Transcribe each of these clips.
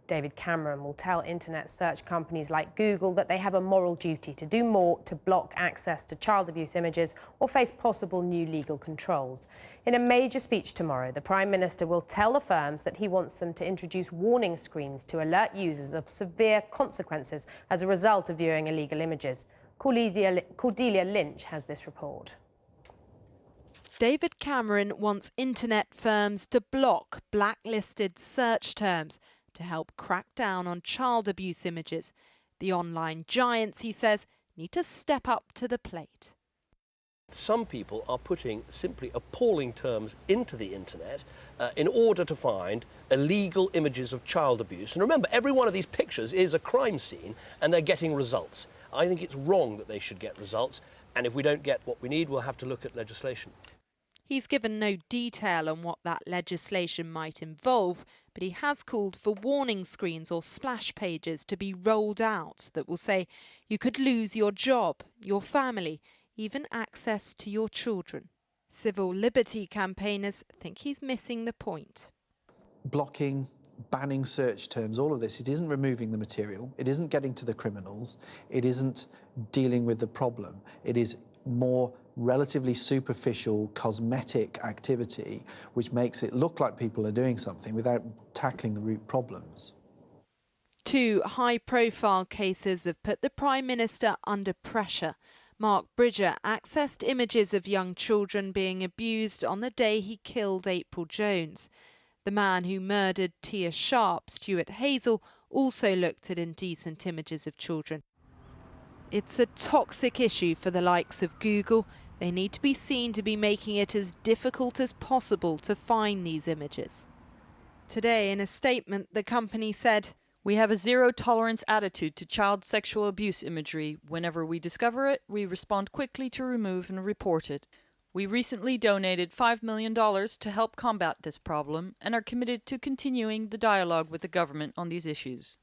David Cameron will tell internet search companies like Google that they have a moral duty to do more to block access to child abuse images or face possible new legal controls. In a major speech tomorrow, the Prime Minister will tell the firms that he wants them to introduce warning screens to alert users of severe consequences as a result of viewing illegal images. Cordelia Lynch has this report. David Cameron wants internet firms to block blacklisted search terms to help crack down on child abuse images. The online giants, he says, need to step up to the plate. Some people are putting simply appalling terms into the internet in order to find illegal images of child abuse. And remember, every one of these pictures is a crime scene and they're getting results. I think it's wrong that they should get results. And if we don't get what we need, we'll have to look at legislation. He's given no detail on what that legislation might involve, but he has called for warning screens or splash pages to be rolled out that will say you could lose your job, your family, even access to your children. Civil liberty campaigners think he's missing the point. Blocking, banning search terms, all of this, it isn't removing the material, it isn't getting to the criminals, it isn't dealing with the problem, it is more relatively superficial, cosmetic activity which makes it look like people are doing something without tackling the root problems. Two high-profile cases have put the Prime Minister under pressure. Mark Bridger accessed images of young children being abused on the day he killed April Jones. The man who murdered Tia Sharp, Stuart Hazel, also looked at indecent images of children. It's a toxic issue for the likes of Google. They need to be seen to be making it as difficult as possible to find these images. Today, in a statement, the company said, "We have a zero-tolerance attitude to child sexual abuse imagery. Whenever we discover it, we respond quickly to remove and report it. We recently donated $5 million to help combat this problem and are committed to continuing the dialogue with the government on these issues."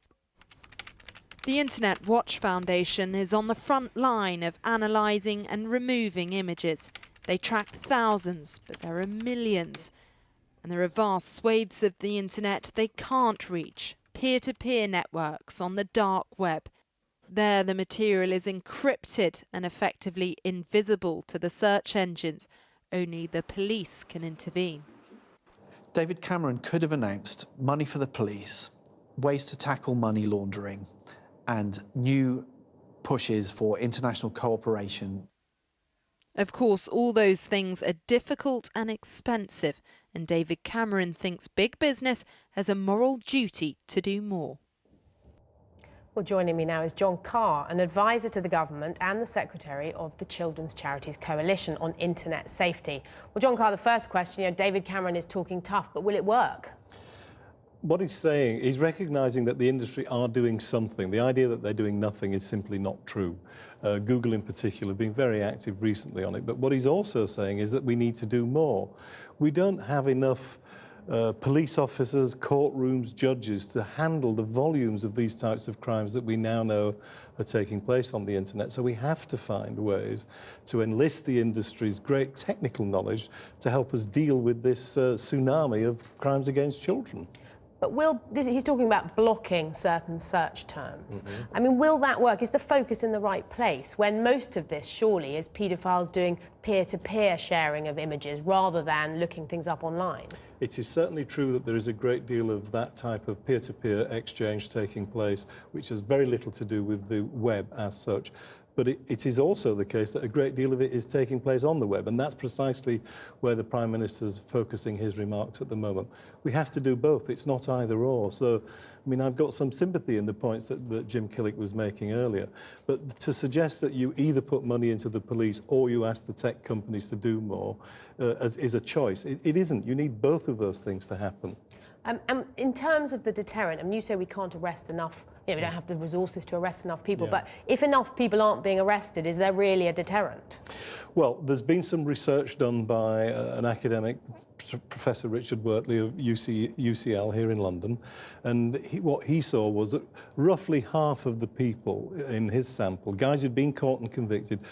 The Internet Watch Foundation is on the front line of analysing and removing images. They tracked thousands, but there are millions. And there are vast swathes of the internet they can't reach. Peer-to-peer networks on the dark web. There the material is encrypted and effectively invisible to the search engines. Only the police can intervene. David Cameron could have announced money for the police, ways to tackle money laundering, and new pushes for international cooperation. Of course, all those things are difficult and expensive, and David Cameron thinks big business has a moral duty to do more. Well, joining me now is John Carr, an advisor to the government and the secretary of the Children's Charities Coalition on Internet Safety. Well, John Carr, the first question, David Cameron is talking tough, but will it work? What he's saying, he's recognising that the industry are doing something. The idea that they're doing nothing is simply not true. Google in particular being very active recently on it. But what he's also saying is that we need to do more. We don't have enough police officers, courtrooms, judges to handle the volumes of these types of crimes that we now know are taking place on the internet. So we have to find ways to enlist the industry's great technical knowledge to help us deal with this tsunami of crimes against children. But he's talking about blocking certain search terms. I mean, will that work? Is the focus in the right place when most of this surely is paedophiles doing peer-to-peer sharing of images rather than looking things up online? It is certainly true that there is a great deal of that type of peer-to-peer exchange taking place, which has very little to do with the web as such. But it is also the case that a great deal of it is taking place on the web, and that's precisely where the Prime Minister's focusing his remarks at the moment. We have to do both. It's not either or. So, I mean, I've got some sympathy in the points that Jim Killick was making earlier. But to suggest that you either put money into the police or you ask the tech companies to do more is a choice. It isn't. You need both of those things to happen. In terms of the deterrent, I mean, you say we can't arrest enough we don't have the resources to arrest enough people. Yeah. But if enough people aren't being arrested, is there really a deterrent? Well, there's been some research done by an academic, Professor Richard Wortley of UCL here in London, and what he saw was that roughly half of the people in his sample, guys who'd been caught and convicted,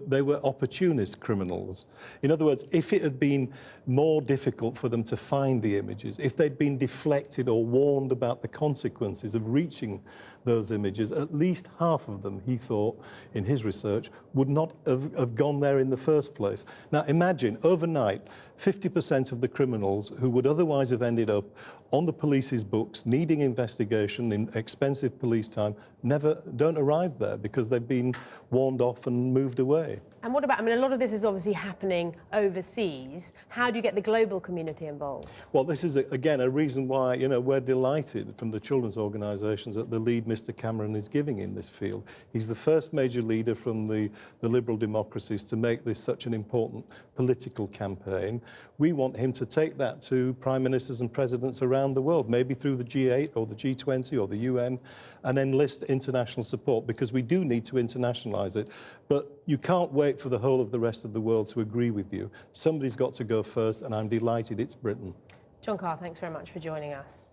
they were opportunist criminals. In other words, if it had been more difficult for them to find the images, if they'd been deflected or warned about the consequences of reaching those images, at least half of them, he thought, in his research, would not have gone there in the first place. Now imagine, overnight, 50% of the criminals who would otherwise have ended up on the police's books, needing investigation in expensive police time, don't arrive there because they've been warned off and moved away. And what about, I mean, a lot of this is obviously happening overseas. How do you get the global community involved? Well, this is, again, a reason why, we're delighted from the children's organisations at the lead Mr Cameron is giving in this field. He's the first major leader from the liberal democracies to make this such an important political campaign. We want him to take that to prime ministers and presidents around the world, maybe through the G8 or the G20 or the UN, and enlist international support, because we do need to internationalise it. But you can't wait for the whole of the rest of the world to agree with you. Somebody's got to go first, and I'm delighted it's Britain. John Carr, thanks very much for joining us.